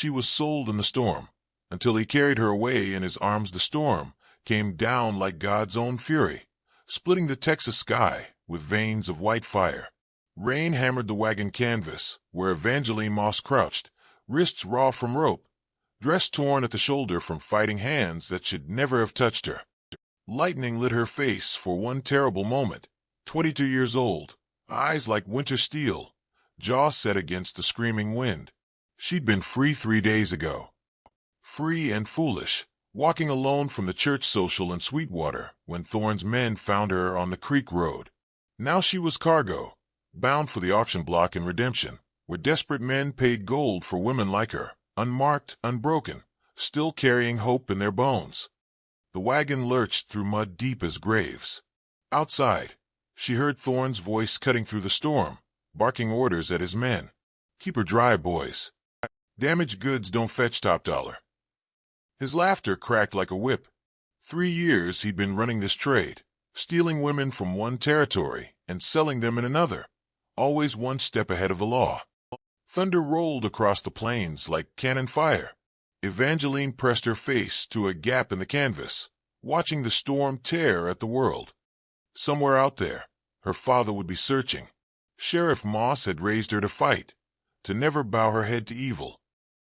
she was sold in the storm, until he carried her away in his arms. The storm came down like God's own fury, splitting the Texas sky with veins of white fire. Rain hammered the wagon canvas where Evangeline Moss crouched, wrists raw from rope, dress torn at the shoulder from fighting hands that should never have touched her. Lightning lit her face for one terrible moment. 22 years old, eyes like winter steel, jaw set against the screaming wind. She'd been free 3 days ago. Free and foolish, walking alone from the church social in Sweetwater when Thorne's men found her on the creek road. Now she was cargo, bound for the auction block in Redemption, where desperate men paid gold for women like her, unmarked, unbroken, still carrying hope in their bones. The wagon lurched through mud deep as graves. Outside, she heard Thorne's voice cutting through the storm, barking orders at his men. "Keep her dry, boys. Damaged goods don't fetch top dollar." His laughter cracked like a whip. 3 years he'd been running this trade, stealing women from one territory and selling them in another, always one step ahead of the law. Thunder rolled across the plains like cannon fire. Evangeline pressed her face to a gap in the canvas, watching the storm tear at the world. Somewhere out there, her father would be searching. Sheriff Moss had raised her to fight, to never bow her head to evil.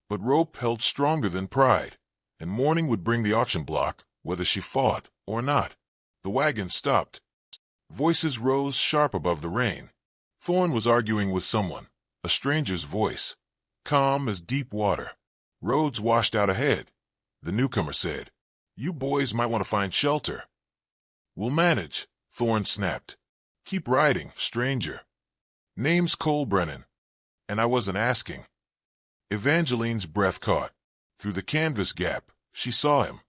But rope held stronger than pride, and morning would bring the auction block, whether she fought or not. The wagon stopped. Voices rose sharp above the rain. Thorne was arguing with someone, a stranger's voice, calm as deep water. Roads washed out ahead. The newcomer said, "You boys might want to find shelter." "We'll manage," Thorne snapped. "Keep riding, stranger." "Name's Cole Brennan." "And I wasn't asking." Evangeline's breath caught. Through the canvas gap, she saw him,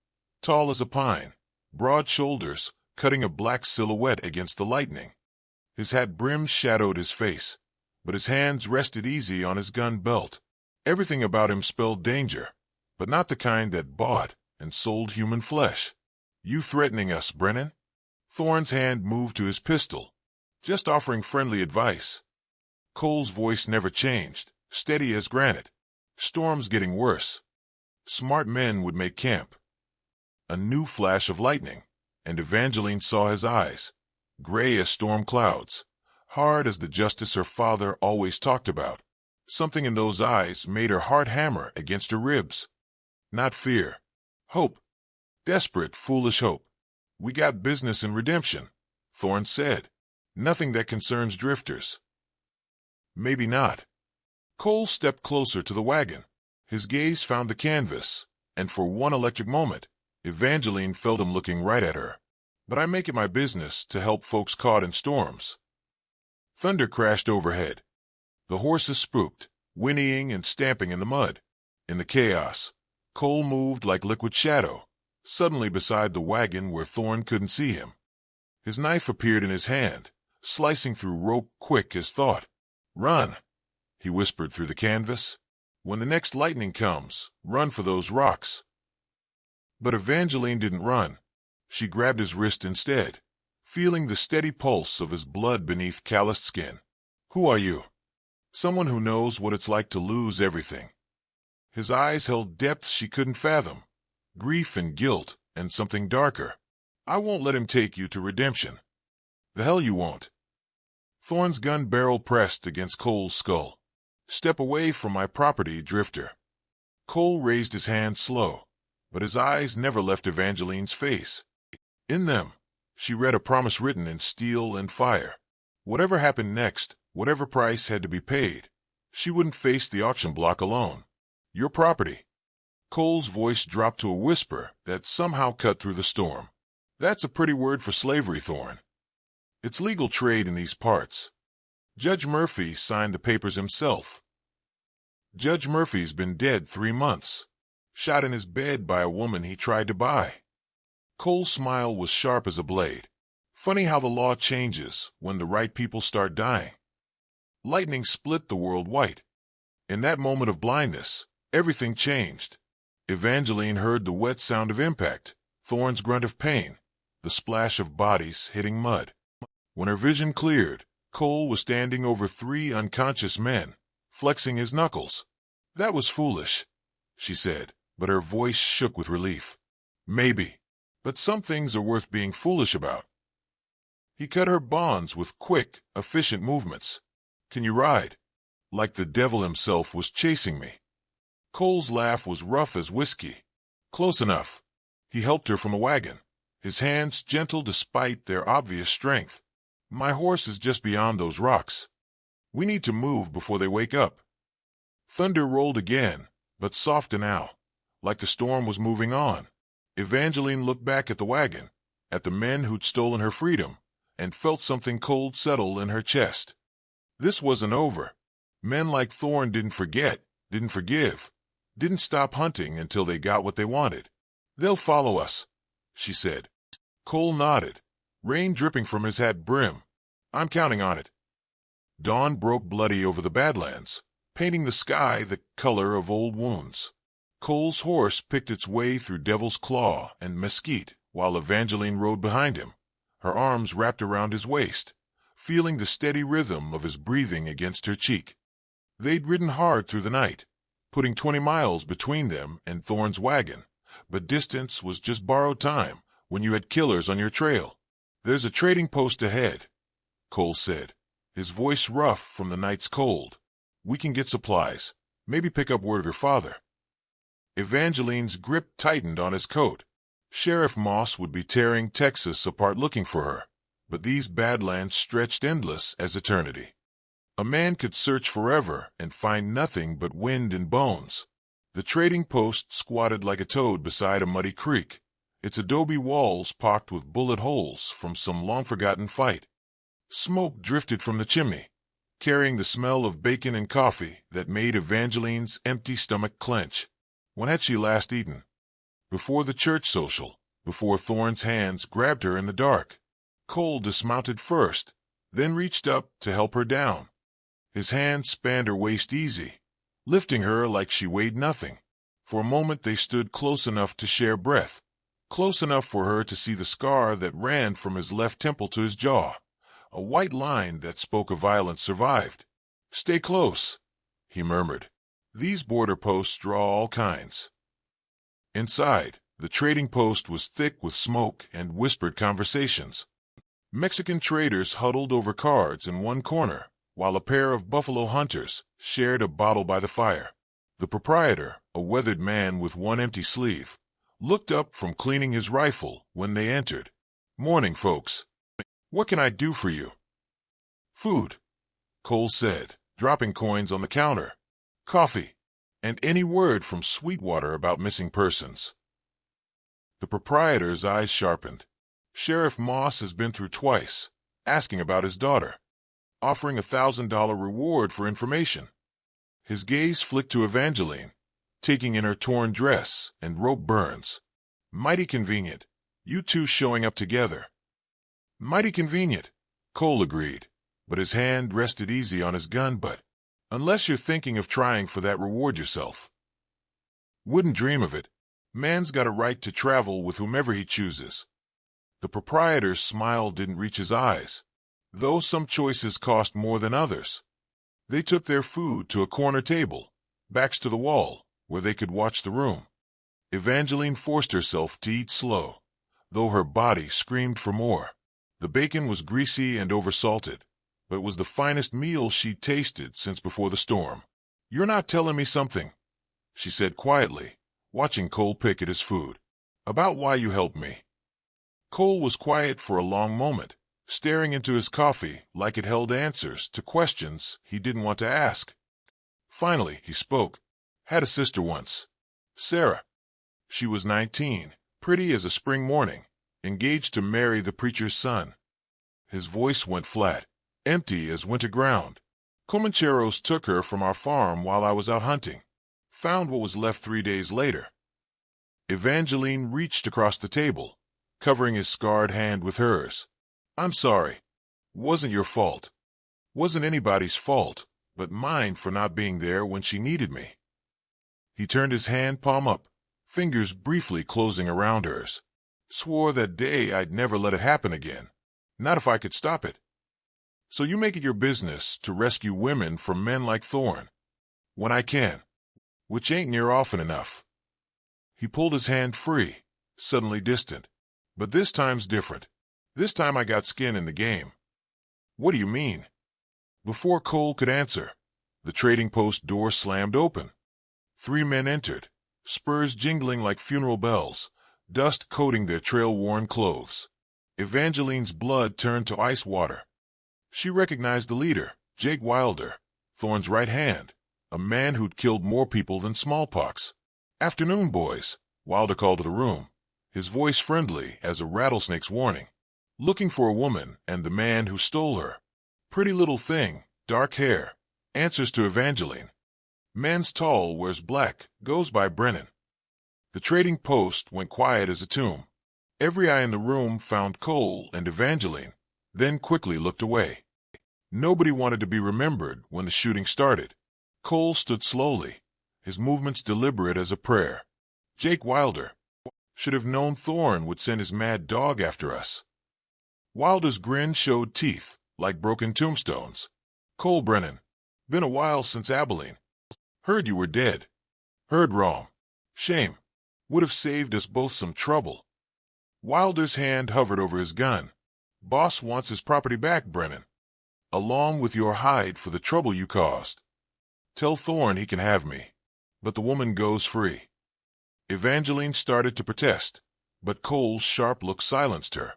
tall as a pine, broad shoulders, cutting a black silhouette against the lightning. His hat brim shadowed his face, but his hands rested easy on his gun belt. Everything about him spelled danger, but not the kind that bought and sold human flesh. "You threatening us, Brennan?" Thorne's hand moved to his pistol, just offering friendly advice. Cole's voice never changed, steady as granite. "Storm's getting worse. Smart men would make camp." A new flash of lightning, and Evangeline saw his eyes, gray as storm clouds, hard as the justice her father always talked about. Something in those eyes made her heart hammer against her ribs. Not fear. Hope. Desperate, foolish hope. "We got business in Redemption," Thorne said. "Nothing that concerns drifters." "Maybe not." Cole stepped closer to the wagon. His gaze found the canvas, and for one electric moment, Evangeline felt him looking right at her. "But I make it my business to help folks caught in storms." Thunder crashed overhead. The horses spooked, whinnying and stamping in the mud. In the chaos, Cole moved like liquid shadow, suddenly beside the wagon where Thorne couldn't see him. His knife appeared in his hand, slicing through rope quick as thought. "Run," he whispered through the canvas. "When the next lightning comes, run for those rocks." But Evangeline didn't run. She grabbed his wrist instead, feeling the steady pulse of his blood beneath calloused skin. "Who are you?" "Someone who knows what it's like to lose everything." His eyes held depths she couldn't fathom, grief and guilt and something darker. "I won't let him take you to Redemption." "The hell you won't." Thorne's gun barrel pressed against Cole's skull. "Step away from my property, drifter." Cole raised his hand slow, but his eyes never left Evangeline's face. In them, she read a promise written in steel and fire. Whatever happened next, whatever price had to be paid, she wouldn't face the auction block alone. "Your property." Cole's voice dropped to a whisper that somehow cut through the storm. "That's a pretty word for slavery, Thorne. It's legal trade in these parts. Judge Murphy signed the papers himself. Judge Murphy's been dead 3 months, shot in his bed by a woman he tried to buy." Cole's smile was sharp as a blade. Funny how the law changes when the right people start dying. Lightning split the world white. In that moment of blindness, everything changed. Evangeline heard the wet sound of impact, Thorne's grunt of pain, the splash of bodies hitting mud. When her vision cleared, Cole was standing over 3 unconscious men, flexing his knuckles. That was foolish. she said, but her voice shook with relief. Maybe. But some things are worth being foolish about. He cut her bonds with quick, efficient movements. Can you ride? Like the devil himself was chasing me. Cole's laugh was rough as whiskey. Close enough. He helped her from a wagon, his hands gentle despite their obvious strength. My horse is just beyond those rocks. We need to move before they wake up. Thunder rolled again, but softer now, like the storm was moving on. Evangeline looked back at the wagon, at the men who'd stolen her freedom, and felt something cold settle in her chest. This wasn't over. Men like Thorne didn't forget, didn't forgive, didn't stop hunting until they got what they wanted. They'll follow us, she said. Cole nodded, rain dripping from his hat brim. I'm counting on it. Dawn broke bloody over the Badlands, painting the sky the color of old wounds. Cole's horse picked its way through Devil's Claw and Mesquite, while Evangeline rode behind him, her arms wrapped around his waist, feeling the steady rhythm of his breathing against her cheek. They'd ridden hard through the night, putting 20 miles between them and Thorne's wagon, but distance was just borrowed time when you had killers on your trail. There's a trading post ahead, Cole said, his voice rough from the night's cold. We can get supplies, maybe pick up word of your father. Evangeline's grip tightened on his coat. Sheriff Moss would be tearing Texas apart looking for her, but these Badlands stretched endless as eternity. A man could search forever and find nothing but wind and bones. The trading post squatted like a toad beside a muddy creek, its adobe walls pocked with bullet holes from some long-forgotten fight. Smoke drifted from the chimney, carrying the smell of bacon and coffee that made Evangeline's empty stomach clench. When had she last eaten? Before the church social, before Thorne's hands grabbed her in the dark. Cole dismounted first, then reached up to help her down. His hand spanned her waist easy, lifting her like she weighed nothing. For a moment they stood close enough to share breath, close enough for her to see the scar that ran from his left temple to his jaw. A white line that spoke of violence survived. Stay close, he murmured. These border posts draw all kinds. Inside, the trading post was thick with smoke and whispered conversations. Mexican traders huddled over cards in one corner, while a pair of buffalo hunters shared a bottle by the fire. The proprietor, a weathered man with one empty sleeve, looked up from cleaning his rifle when they entered. Morning, folks. What can I do for you? Food, Cole said, dropping coins on the counter. Coffee, and any word from Sweetwater about missing persons. The proprietor's eyes sharpened. Sheriff Moss has been through twice, asking about his daughter, offering a $1,000 reward for information. His gaze flicked to Evangeline, taking in her torn dress and rope burns. Mighty convenient, you two showing up together. Mighty convenient, Cole agreed, but his hand rested easy on his gun butt. Unless you're thinking of trying for that reward yourself. Wouldn't dream of it. Man's got a right to travel with whomever he chooses. The proprietor's smile didn't reach his eyes, though some choices cost more than others. They took their food to a corner table, backs to the wall, where they could watch the room. Evangeline forced herself to eat slow, though her body screamed for more. The bacon was greasy and oversalted, but it was the finest meal she'd tasted since before the storm. You're not telling me something, she said quietly, watching Cole pick at his food. About why you helped me. Cole was quiet for a long moment, staring into his coffee like it held answers to questions he didn't want to ask. Finally, he spoke. Had a sister once. Sarah. She was 19, pretty as a spring morning, engaged to marry the preacher's son. His voice went flat, empty as winter ground. Comancheros took her from our farm while I was out hunting. Found what was left 3 days later. Evangeline reached across the table, covering his scarred hand with hers. I'm sorry. Wasn't your fault. Wasn't anybody's fault, but mine for not being there when she needed me. He turned his hand palm up, fingers briefly closing around hers. Swore that day I'd never let it happen again. Not if I could stop it. So you make it your business to rescue women from men like Thorne. When I can. which ain't near often enough. He pulled his hand free, suddenly distant. But this time's different. This time I got skin in the game. What do you mean? Before Cole could answer, the trading post door slammed open. 3 men entered, spurs jingling like funeral bells, dust coating their trail-worn clothes. Evangeline's blood turned to ice water. She recognized the leader, Jake Wilder, Thorne's right hand, a man who'd killed more people than smallpox. "Afternoon, boys," Wilder called to the room, his voice friendly as a rattlesnake's warning. "Looking for a woman and the man who stole her. Pretty little thing, dark hair, answers to Evangeline. Man's tall, wears black, goes by Brennan." The trading post went quiet as a tomb. Every eye in the room found Cole and Evangeline, then quickly looked away. Nobody wanted to be remembered when the shooting started. Cole stood slowly, his movements deliberate as a prayer. Jake Wilder should have known Thorne would send his mad dog after us. Wilder's grin showed teeth, like broken tombstones. "Cole Brennan, been a while since Abilene. Heard you were dead. Heard wrong. Shame. Would have saved us both some trouble." Wilder's hand hovered over his gun. "Boss wants his property back, Brennan, along with your hide for the trouble you caused. Tell Thorne he can have me, but the woman goes free." Evangeline started to protest, but Cole's sharp look silenced her.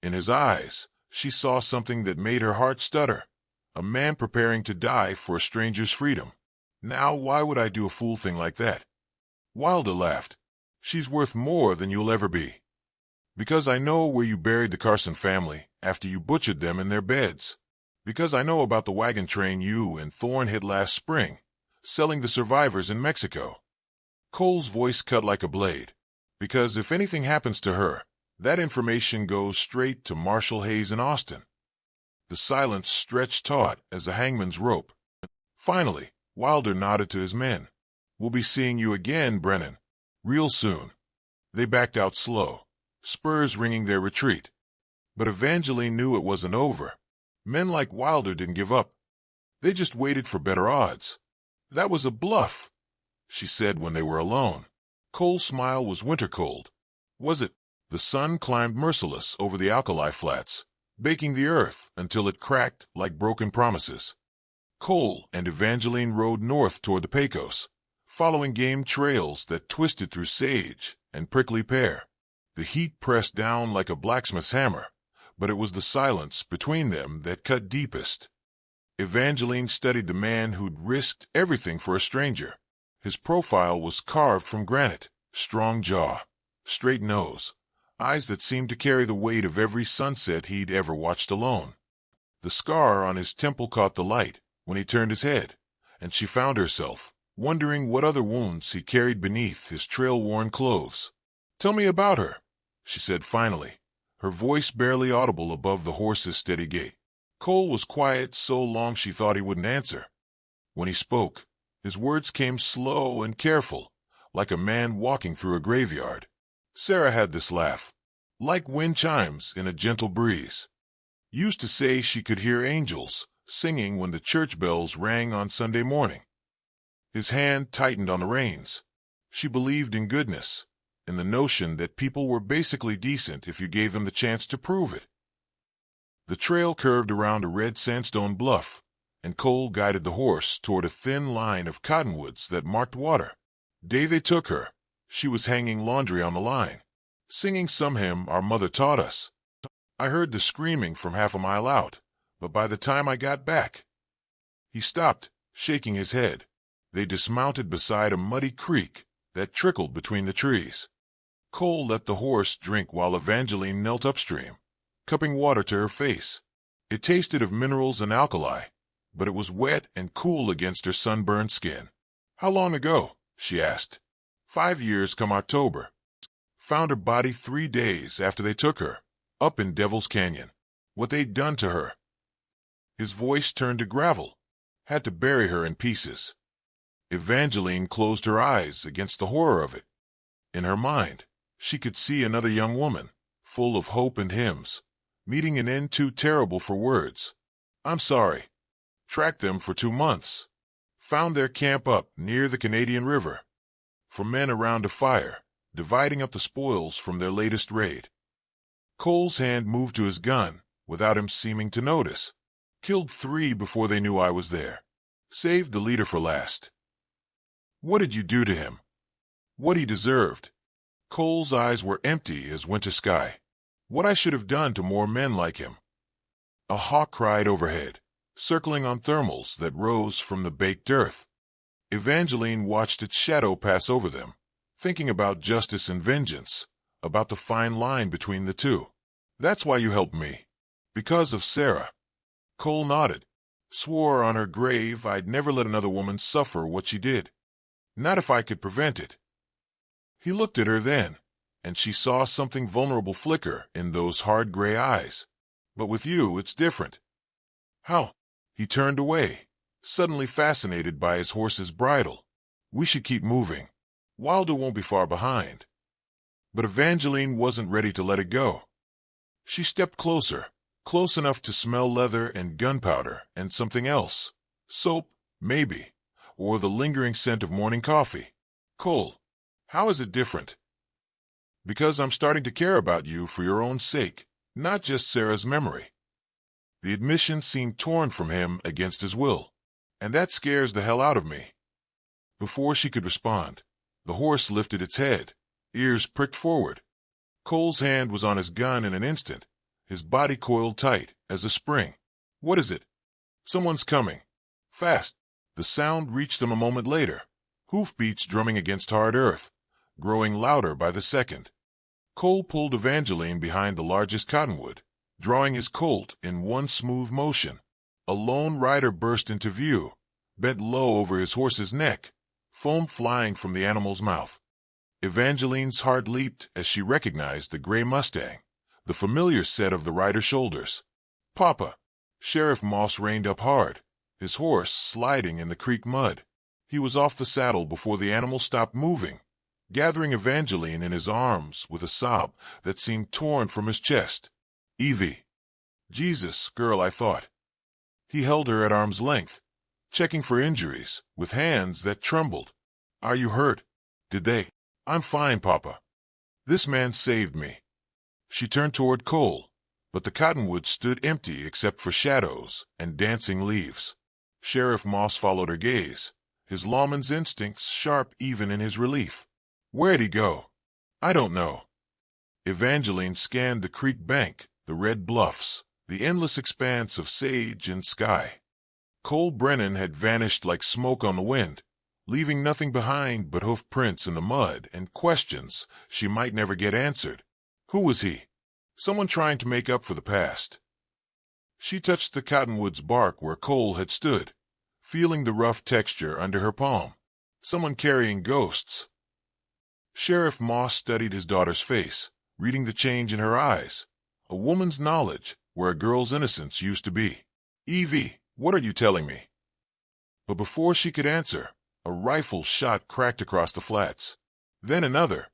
In his eyes, she saw something that made her heart stutter, a man preparing to die for a stranger's freedom. "Now why would I do a fool thing like that?" Wilder laughed. "She's worth more than you'll ever be. Because I know where you buried the Carson family after you butchered them in their beds. Because I know about the wagon train you and Thorne hit last spring, selling the survivors in Mexico." Cole's voice cut like a blade. "Because if anything happens to her, that information goes straight to Marshall Hayes in Austin." The silence stretched taut as a hangman's rope. Finally, Wilder nodded to his men. "We'll be seeing you again, Brennan. Real soon." They backed out slow, spurs ringing their retreat. But Evangeline knew it wasn't over. Men like Wilder didn't give up. They just waited for better odds. "That was a bluff," she said when they were alone. Cole's smile was winter cold. "Was it?" The sun climbed merciless over the alkali flats, baking the earth until it cracked like broken promises. Cole and Evangeline rode north toward the Pecos, following game trails that twisted through sage and prickly pear. The heat pressed down like a blacksmith's hammer, but it was the silence between them that cut deepest. Evangeline studied the man who'd risked everything for a stranger. His profile was carved from granite, strong jaw, straight nose, eyes that seemed to carry the weight of every sunset he'd ever watched alone. The scar on his temple caught the light when he turned his head, and she found herself wondering what other wounds he carried beneath his trail-worn clothes. "Tell me about her," she said finally, her voice barely audible above the horse's steady gait. Cole was quiet so long she thought he wouldn't answer. When he spoke, his words came slow and careful, like a man walking through a graveyard. Sarah had this laugh, like wind chimes in a gentle breeze. Used to say she could hear angels singing when the church bells rang on Sunday morning. His hand tightened on the reins. She believed in goodness, in the notion that people were basically decent if you gave them the chance to prove it. The trail curved around a red sandstone bluff, and Cole guided the horse toward a thin line of cottonwoods that marked water. Day they took her, she was hanging laundry on the line, singing some hymn our mother taught us. I heard the screaming from half a mile out, but by the time I got back... He stopped, shaking his head. They dismounted beside a muddy creek that trickled between the trees. Cole let the horse drink while Evangeline knelt upstream, cupping water to her face. It tasted of minerals and alkali, but it was wet and cool against her sunburned skin. "How long ago?" she asked. 5 years come October. Found her body 3 days after they took her, up in Devil's Canyon. What they'd done to her." His voice turned to gravel. "Had to bury her in pieces." Evangeline closed her eyes against the horror of it. In her mind, she could see another young woman, full of hope and hymns, meeting an end too terrible for words. "I'm sorry. Tracked them for 2 months. found their camp up near the Canadian River. For men around a fire, dividing up the spoils from their latest raid. Cole's hand moved to his gun, without him seeming to notice. Killed 3 before they knew I was there. Saved the leader for last. What did you do to him? What he deserved. Cole's eyes were empty as winter sky. What I should have done to more men like him. A hawk cried overhead, circling on thermals that rose from the baked earth. Evangeline watched its shadow pass over them, thinking about justice and vengeance, about the fine line between the two. That's why you helped me. Because of Sarah. Cole nodded. Swore on her grave I'd never let another woman suffer what she did. Not if I could prevent it. He looked at her then, and she saw something vulnerable flicker in those hard gray eyes. But with you, it's different. How? He turned away, suddenly fascinated by his horse's bridle. We should keep moving. Wilder won't be far behind. But Evangeline wasn't ready to let it go. She stepped closer, close enough to smell leather and gunpowder and something else. Soap, maybe, or the lingering scent of morning coffee. Cole, how is it different? Because I'm starting to care about you for your own sake, not just Sarah's memory. The admission seemed torn from him against his will, and that scares the hell out of me. Before she could respond, the horse lifted its head, ears pricked forward. Cole's hand was on his gun in an instant, his body coiled tight as a spring. What is it? Someone's coming. Fast. The sound reached them a moment later, hoofbeats drumming against hard earth, growing louder by the second. Cole pulled Evangeline behind the largest cottonwood, drawing his colt in one smooth motion. A lone rider burst into view, bent low over his horse's neck, foam flying from the animal's mouth. Evangeline's heart leaped as she recognized the gray Mustang, the familiar set of the rider's shoulders. Papa! Sheriff Moss reined up hard, his horse sliding in the creek mud. He was off the saddle before the animal stopped moving, gathering Evangeline in his arms with a sob that seemed torn from his chest. Evie. Jesus, girl, I thought. He held her at arm's length, checking for injuries, with hands that trembled. Are you hurt? Did they? I'm fine, Papa. This man saved me. She turned toward Cole, but the cottonwood stood empty except for shadows and dancing leaves. Sheriff Moss followed her gaze, his lawman's instincts sharp even in his relief. Where'd he go? I don't know. Evangeline scanned the creek bank, the red bluffs, the endless expanse of sage and sky. Cole Brennan had vanished like smoke on the wind, leaving nothing behind but hoof prints in the mud and questions she might never get answered. Who was he? Someone trying to make up for the past. She touched the cottonwood's bark where Cole had stood, feeling the rough texture under her palm. Someone carrying ghosts. Sheriff Moss studied his daughter's face, reading the change in her eyes. A woman's knowledge where a girl's innocence used to be. Evie, what are you telling me? But before she could answer, a rifle shot cracked across the flats. Then another.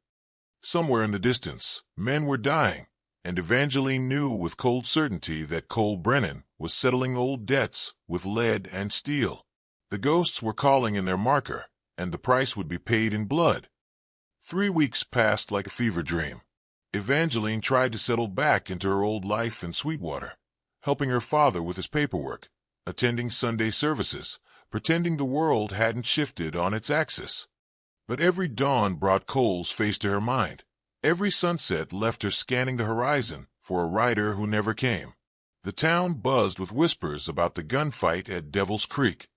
Somewhere in the distance, men were dying, and Evangeline knew with cold certainty that Cole Brennan was settling old debts with lead and steel. The ghosts were calling in their marker, and the price would be paid in blood. 3 weeks passed like a fever dream. Evangeline tried to settle back into her old life in Sweetwater, helping her father with his paperwork, attending Sunday services, pretending the world hadn't shifted on its axis. But every dawn brought Cole's face to her mind. Every sunset left her scanning the horizon for a rider who never came. The town buzzed with whispers about the gunfight at Devil's Creek.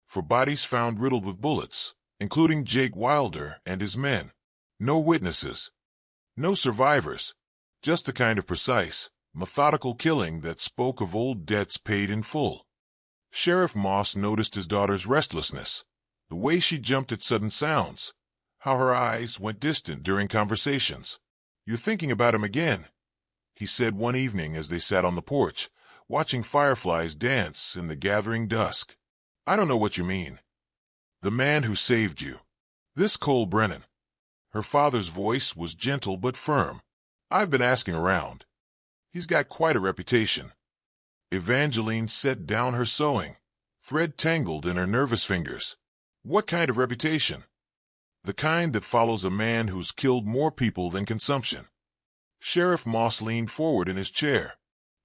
For bodies found riddled with bullets, including Jake Wilder and his men. No witnesses. No survivors. Just the kind of precise, methodical killing that spoke of old debts paid in full. Sheriff Moss noticed his daughter's restlessness, the way she jumped at sudden sounds, how her eyes went distant during conversations. You're thinking about him again, he said one evening as they sat on the porch, watching fireflies dance in the gathering dusk. I don't know what you mean. The man who saved you. This Cole Brennan. Her father's voice was gentle but firm. I've been asking around. He's got quite a reputation. Evangeline set down her sewing, thread tangled in her nervous fingers. What kind of reputation? The kind that follows a man who's killed more people than consumption. Sheriff Moss leaned forward in his chair.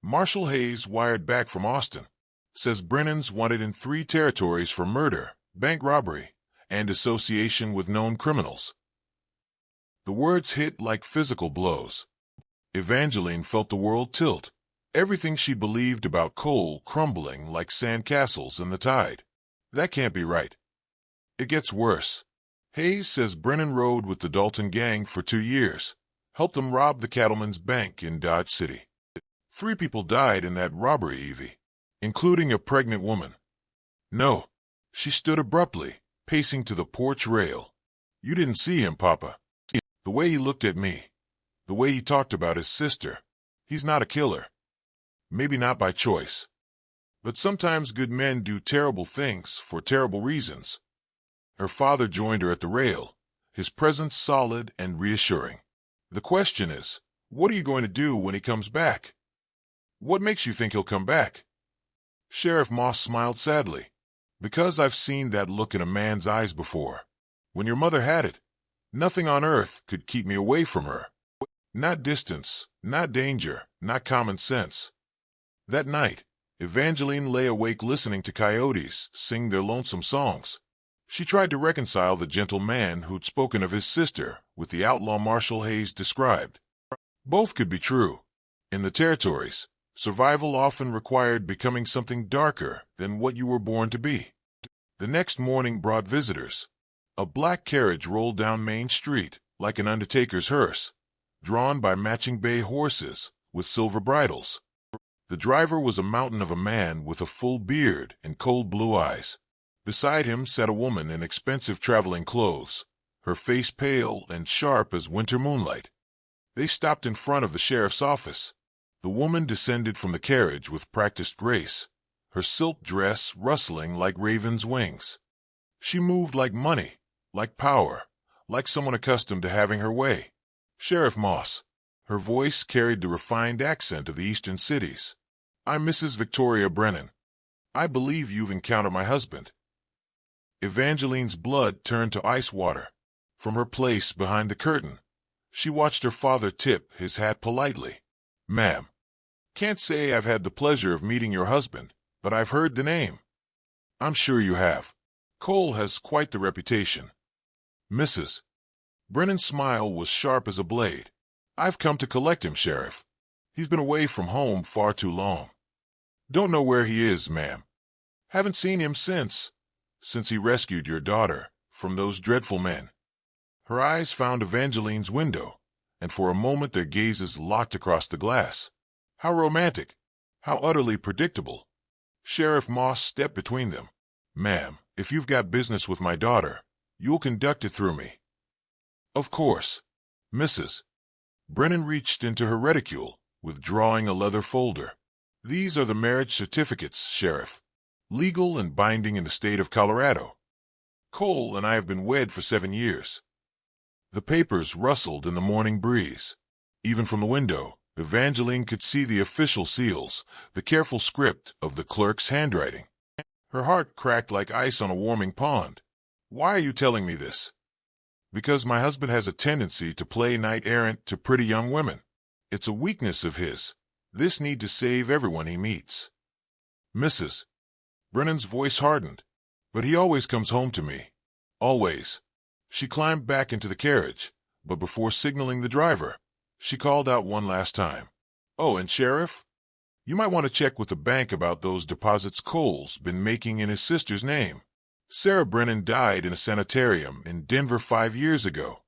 Marshal Hayes wired back from Austin. Says Brennan's wanted in 3 territories for murder, bank robbery, and association with known criminals. The words hit like physical blows. Evangeline felt the world tilt. Everything she believed about Cole crumbling like sand castles in the tide. That can't be right. It gets worse. Hayes says Brennan rode with the Dalton gang for 2 years, helped them rob the cattleman's bank in Dodge City. 3 people died in that robbery, Evie, including a pregnant woman. No. She stood abruptly, pacing to the porch rail. You didn't see him, Papa. The way he looked at me. The way he talked about his sister. He's not a killer. Maybe not by choice. But sometimes good men do terrible things for terrible reasons. Her father joined her at the rail, his presence solid and reassuring. The question is, what are you going to do when he comes back? What makes you think he'll come back? Sheriff Moss smiled sadly. Because I've seen that look in a man's eyes before. When your mother had it, nothing on earth could keep me away from her. Not distance, not danger, not common sense. That night, Evangeline lay awake listening to coyotes sing their lonesome songs. She tried to reconcile the gentle man who'd spoken of his sister with the outlaw Marshal Hayes described. Both could be true. In the territories, survival often required becoming something darker than what you were born to be. The next morning brought visitors. A black carriage rolled down Main Street like an undertaker's hearse, drawn by matching bay horses with silver bridles. The driver was a mountain of a man with a full beard and cold blue eyes. Beside him sat a woman in expensive traveling clothes, her face pale and sharp as winter moonlight. They stopped in front of the sheriff's office. The woman descended from the carriage with practiced grace, her silk dress rustling like raven's wings. She moved like money, like power, like someone accustomed to having her way. Sheriff Moss. Her voice carried the refined accent of the eastern cities. I'm Mrs. Victoria Brennan. I believe you've encountered my husband. Evangeline's blood turned to ice water. From her place behind the curtain, she watched her father tip his hat politely. Ma'am, can't say I've had the pleasure of meeting your husband, but I've heard the name. I'm sure you have. Cole has quite the reputation. Mrs. Brennan's smile was sharp as a blade. I've come to collect him, Sheriff. He's been away from home far too long. Don't know where he is, ma'am. Haven't seen him since he rescued your daughter from those dreadful men. Her eyes found Evangeline's window, and for a moment their gazes locked across the glass. How romantic! How utterly predictable! Sheriff Moss stepped between them. Ma'am, if you've got business with my daughter, you'll conduct it through me. Of course. Mrs. Brennan reached into her reticule, withdrawing a leather folder. These are the marriage certificates, Sheriff. Legal and binding in the state of Colorado. Cole and I have been wed for 7 years. The papers rustled in the morning breeze. Even from the window, Evangeline could see the official seals, the careful script of the clerk's handwriting. Her heart cracked like ice on a warming pond. Why are you telling me this? Because my husband has a tendency to play knight-errant to pretty young women. It's a weakness of his. This need to save everyone he meets. Mrs. Brennan's voice hardened. But he always comes home to me. Always. She climbed back into the carriage, but before signaling the driver, she called out one last time. Oh, and Sheriff? You might want to check with the bank about those deposits Cole's been making in his sister's name. Sarah Brennan died in a sanitarium in Denver 5 years ago.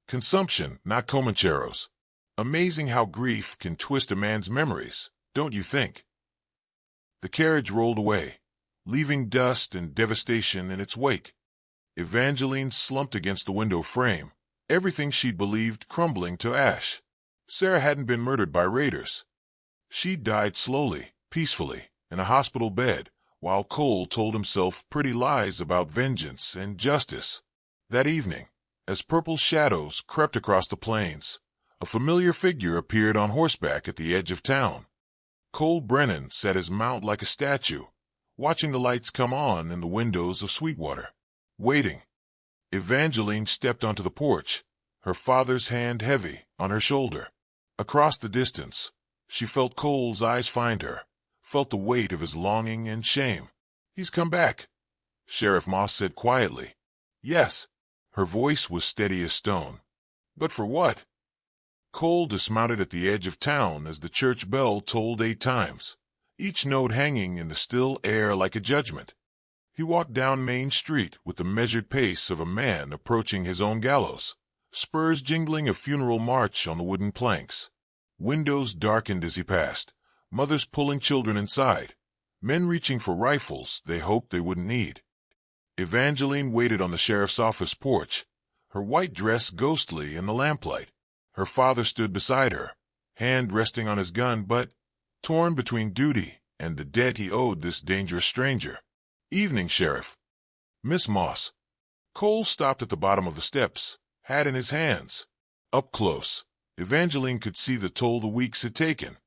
Consumption, not Comancheros. Amazing how grief can twist a man's memories, don't you think? The carriage rolled away, leaving dust and devastation in its wake. Evangeline slumped against the window frame, everything she'd believed crumbling to ash. Sarah hadn't been murdered by raiders. She died slowly, peacefully, in a hospital bed, while Cole told himself pretty lies about vengeance and justice. That evening, as purple shadows crept across the plains, a familiar figure appeared on horseback at the edge of town. Cole Brennan sat his mount like a statue, watching the lights come on in the windows of Sweetwater. waiting. Evangeline stepped onto the porch, her father's hand heavy on her shoulder. Across the distance, she felt Cole's eyes find her, felt the weight of his longing and shame. "He's come back," Sheriff Moss said quietly. "Yes." Her voice was steady as stone. "But for what?" Cole dismounted at the edge of town as the church bell tolled 8 times, each note hanging in the still air like a judgment. He walked down Main Street with the measured pace of a man approaching his own gallows, spurs jingling a funeral march on the wooden planks. Windows darkened as he passed, mothers pulling children inside, men reaching for rifles they hoped they wouldn't need. Evangeline waited on the sheriff's office porch, her white dress ghostly in the lamplight. Her father stood beside her, hand resting on his gun, but torn between duty and the debt he owed this dangerous stranger. "Evening, Sheriff." "Miss Moss." Cole stopped at the bottom of the steps, hat in his hands. Up close, Evangeline could see the toll the weeks had taken,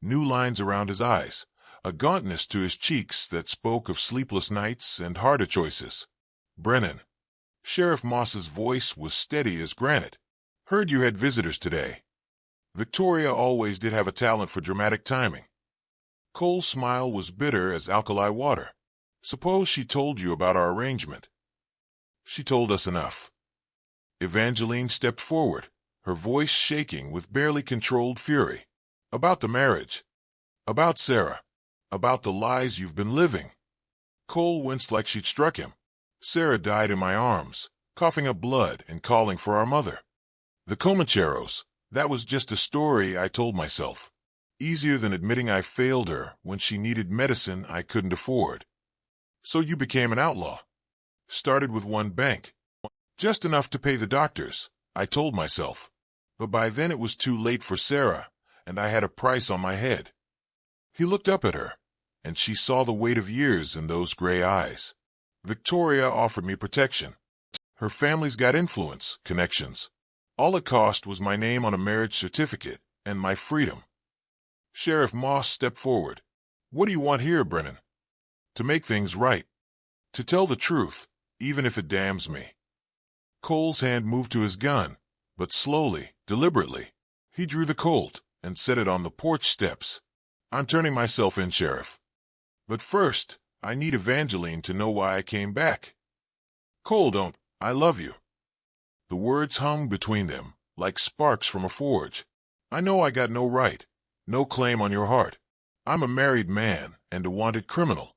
new lines around his eyes, a gauntness to his cheeks that spoke of sleepless nights and harder choices. "Brennan." Sheriff Moss's voice was steady as granite. "Heard you had visitors today." Victoria always did have a talent for dramatic timing. Cole's smile was bitter as alkali water. "Suppose she told you about our arrangement." "She told us enough." Evangeline stepped forward, her voice shaking with barely controlled fury. "About the marriage. About Sarah. About the lies you've been living." Cole winced like she'd struck him. "Sarah died in my arms, coughing up blood and calling for our mother. The Comancheros, that was just a story I told myself. Easier than admitting I failed her when she needed medicine I couldn't afford. So you became an outlaw. Started with one bank. Just enough to pay the doctors, I told myself. But by then it was too late for Sarah, and I had a price on my head." He looked up at her, and she saw the weight of years in those gray eyes. "Victoria offered me protection. Her family's got influence, connections. All it cost was my name on a marriage certificate and my freedom." Sheriff Moss stepped forward. "What do you want here, Brennan?" "To make things right. To tell the truth, even if it damns me." Cole's hand moved to his gun, but slowly, deliberately. He drew the Colt and set it on the porch steps. "I'm turning myself in, Sheriff. But first, I need Evangeline to know why I came back." "Cole, don't. I love you." The words hung between them, like sparks from a forge. "I know I got no right, no claim on your heart. I'm a married man and a wanted criminal.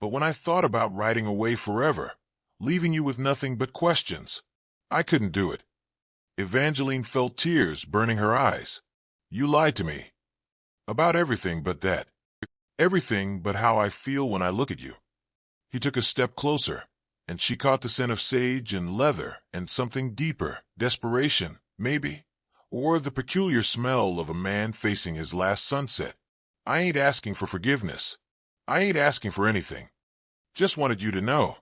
But when I thought about riding away forever, leaving you with nothing but questions, I couldn't do it." Evangeline felt tears burning her eyes. "You lied to me. About everything but that. Everything but how I feel when I look at you." He took a step closer, and she caught the scent of sage and leather and something deeper, desperation, maybe, or the peculiar smell of a man facing his last sunset. "I ain't asking for forgiveness. I ain't asking for anything. Just wanted you to know."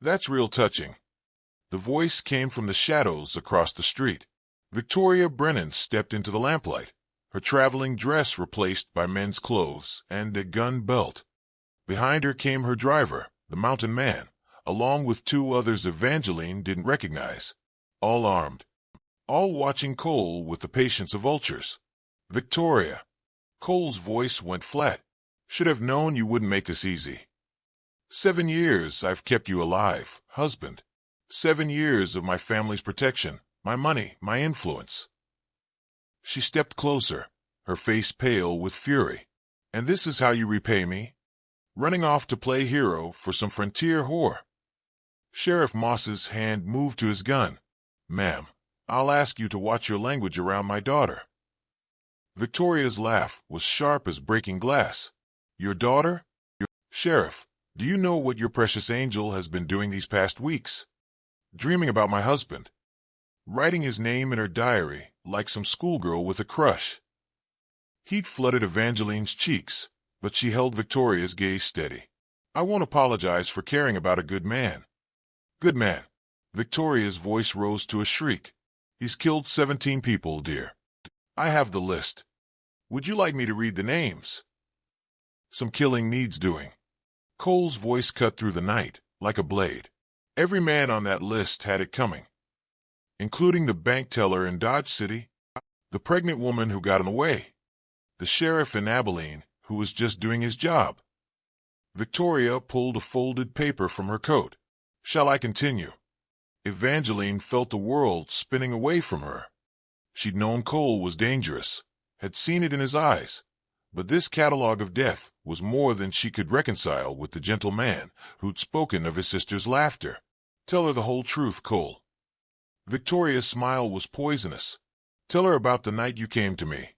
"That's real touching." The voice came from the shadows across the street. Victoria Brennan stepped into the lamplight, her traveling dress replaced by men's clothes and a gun belt. Behind her came her driver, the mountain man, along with 2 others Evangeline didn't recognize, all armed, all watching Cole with the patience of vultures. "Victoria." Cole's voice went flat. "Should have known you wouldn't make this easy. 7 years I've kept you alive, husband. 7 years of my family's protection, my money, my influence." She stepped closer, her face pale with fury. "And this is how you repay me? Running off to play hero for some frontier whore?" Sheriff Moss's hand moved to his gun. "Ma'am, I'll ask you to watch your language around my daughter." Victoria's laugh was sharp as breaking glass. "Your daughter? Sheriff, do you know what your precious angel has been doing these past weeks? Dreaming about my husband. Writing his name in her diary like some schoolgirl with a crush." Heat flooded Evangeline's cheeks, but she held Victoria's gaze steady. "I won't apologize for caring about a good man." "Good man." Victoria's voice rose to a shriek. "He's killed 17 people, dear. I have the list. Would you like me to read the names?" "Some killing needs doing." Cole's voice cut through the night, like a blade. Every man on that list had it coming, including the bank teller in Dodge City, the pregnant woman who got in the way, the sheriff in Abilene who was just doing his job. Victoria pulled a folded paper from her coat. Shall I continue? Evangeline felt the world spinning away from her. She'd known Cole was dangerous, had seen it in his eyes, but this catalog of death was more than she could reconcile with the gentle man who'd spoken of his sister's laughter. Tell her the whole truth, Cole. Victoria's smile was poisonous. Tell her about the night you came to me,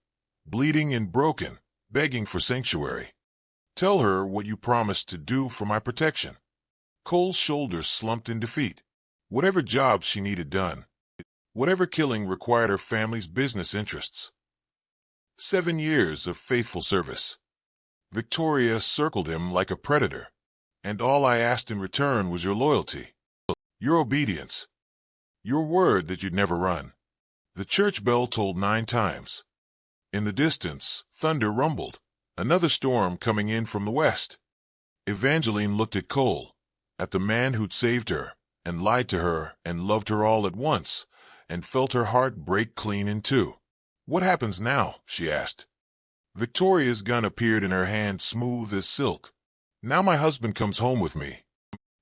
bleeding and broken, begging for sanctuary. Tell her what you promised to do for my protection. Cole's shoulders slumped in defeat. Whatever job she needed done, whatever killing required her family's business interests. 7 years of faithful service. Victoria circled him like a predator, and all I asked in return was your loyalty, your obedience, your word that you'd never run. The church bell tolled 9 times. In the distance, thunder rumbled, another storm coming in from the west. Evangeline looked at Cole, at the man who'd saved her, and lied to her, and loved her all at once, and felt her heart break clean in two. What happens now? She asked. Victoria's gun appeared in her hand smooth as silk. Now my husband comes home with me,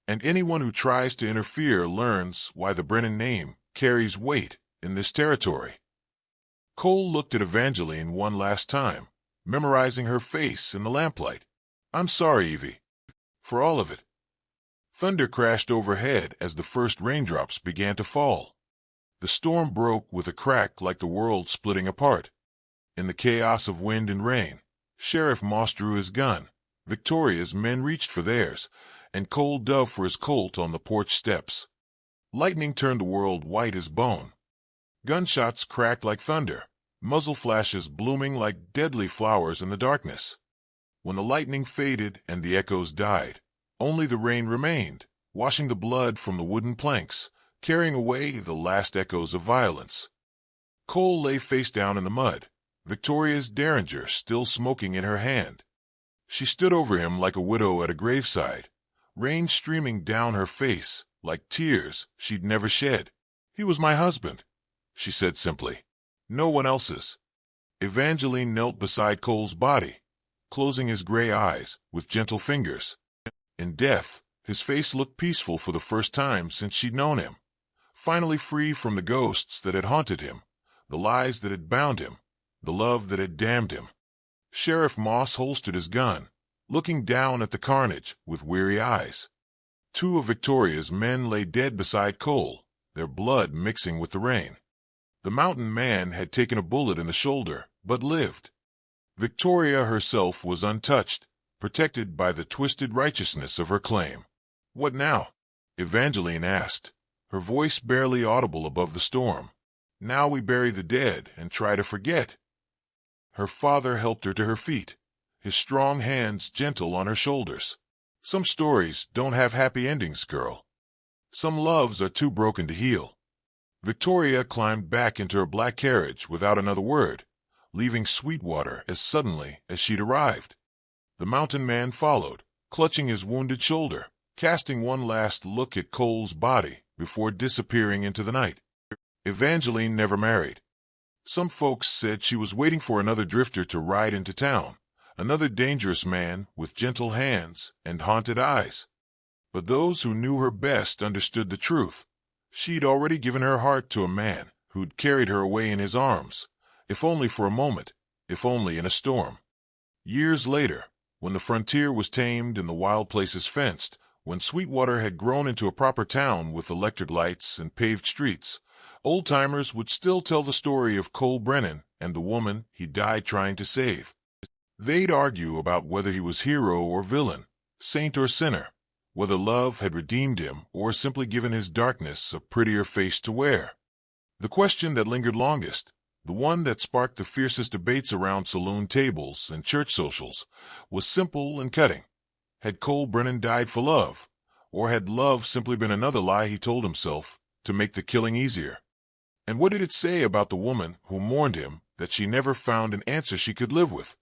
and anyone who tries to interfere learns why the Brennan name carries weight in this territory. Cole looked at Evangeline one last time, memorizing her face in the lamplight. I'm sorry, Evie, for all of it. Thunder crashed overhead as the first raindrops began to fall. The storm broke with a crack like the world splitting apart. In the chaos of wind and rain, Sheriff Moss drew his gun, Victoria's men reached for theirs, and Cole dove for his Colt on the porch steps. Lightning turned the world white as bone. Gunshots cracked like thunder, muzzle flashes blooming like deadly flowers in the darkness. When the lightning faded and the echoes died, only the rain remained, washing the blood from the wooden planks, carrying away the last echoes of violence. Cole lay face down in the mud, Victoria's derringer still smoking in her hand. She stood over him like a widow at a graveside, rain streaming down her face like tears she'd never shed. He was my husband, she said simply. No one else's. Evangeline knelt beside Cole's body, closing his gray eyes with gentle fingers. In death, his face looked peaceful for the first time since she'd known him, finally free from the ghosts that had haunted him, the lies that had bound him, the love that had damned him. Sheriff Moss holstered his gun, looking down at the carnage with weary eyes. 2 of Victoria's men lay dead beside Cole, their blood mixing with the rain. The mountain man had taken a bullet in the shoulder, but lived. Victoria herself was untouched, protected by the twisted righteousness of her claim. What now? Evangeline asked, her voice barely audible above the storm. Now we bury the dead and try to forget. Her father helped her to her feet, his strong hands gentle on her shoulders. Some stories don't have happy endings, girl. Some loves are too broken to heal. Victoria climbed back into her black carriage without another word, leaving Sweetwater as suddenly as she'd arrived. The mountain man followed, clutching his wounded shoulder, casting one last look at Cole's body before disappearing into the night. Evangeline never married. Some folks said she was waiting for another drifter to ride into town, another dangerous man with gentle hands and haunted eyes. But those who knew her best understood the truth. She'd already given her heart to a man who'd carried her away in his arms, if only for a moment, if only in a storm. Years later, when the frontier was tamed and the wild places fenced, when Sweetwater had grown into a proper town with electric lights and paved streets, old-timers would still tell the story of Cole Brennan and the woman he died trying to save. They'd argue about whether he was hero or villain, saint or sinner, whether love had redeemed him or simply given his darkness a prettier face to wear. The question that lingered longest, the one that sparked the fiercest debates around saloon tables and church socials, was simple and cutting. Had Cole Brennan died for love, or had love simply been another lie he told himself to make the killing easier? And what did it say about the woman who mourned him that she never found an answer she could live with?